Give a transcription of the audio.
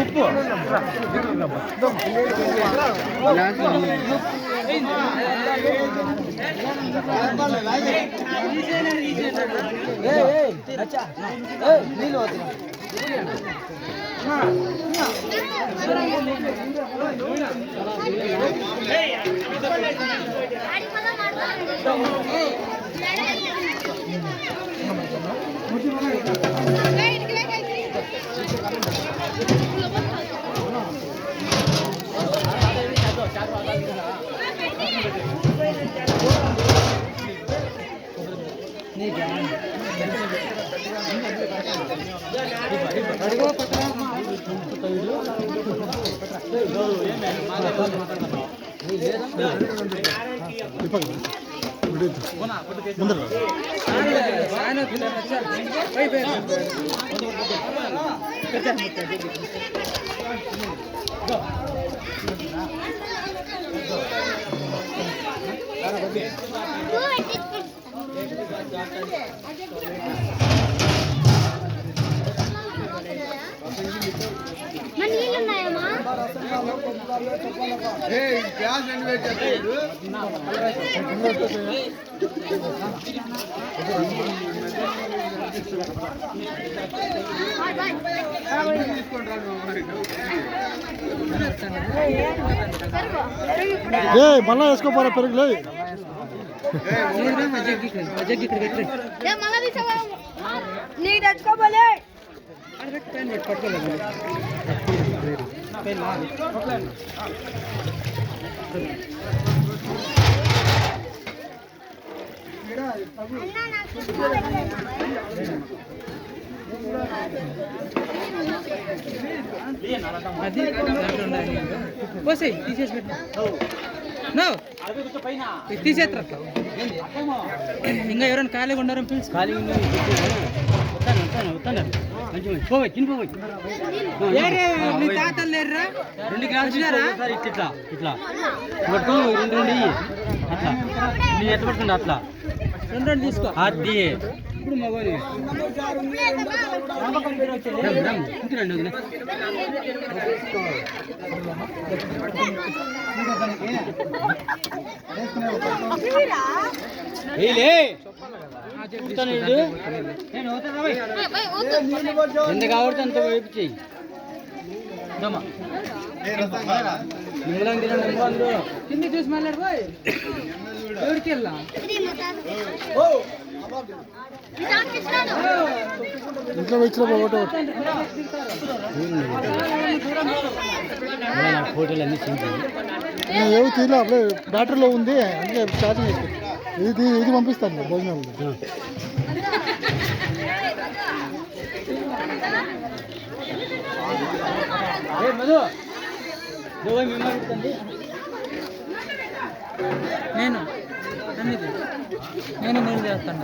ఉప్పు మళ్ళా వేసుకోపోరా పెరుగులే నీకు తెచ్చుకోబోలే అది పోసే తీసేసి పెట్టు తీసేస్తారు ఇంకా ఎవరైనా ఖాళీగా ఉన్నారని పిలిచి ఖాళీగా తాతలు లేరురా 2 గ్లాసులు ఇట్లా ఇట్లా రెండు అట్లా నేను ఎట్లా పడుతుండ అట్లా 2 తీసుకో అది ఇప్పుడు మగోని ఎంత కావడితే అంత వైపు చెయ్యి కింద చూసి మాట్లాడిపోయి ఎవరికి వెళ్ళా ఇంట్లో వచ్చిన ఫోటోలు అన్ని ఏవి తీయలే అప్పుడే బ్యాటరీలో ఉంది అందుకే ఛార్జింగ్ వేసుకో ఇది పంపిస్తాను భోజనాలు నేను చేస్తాను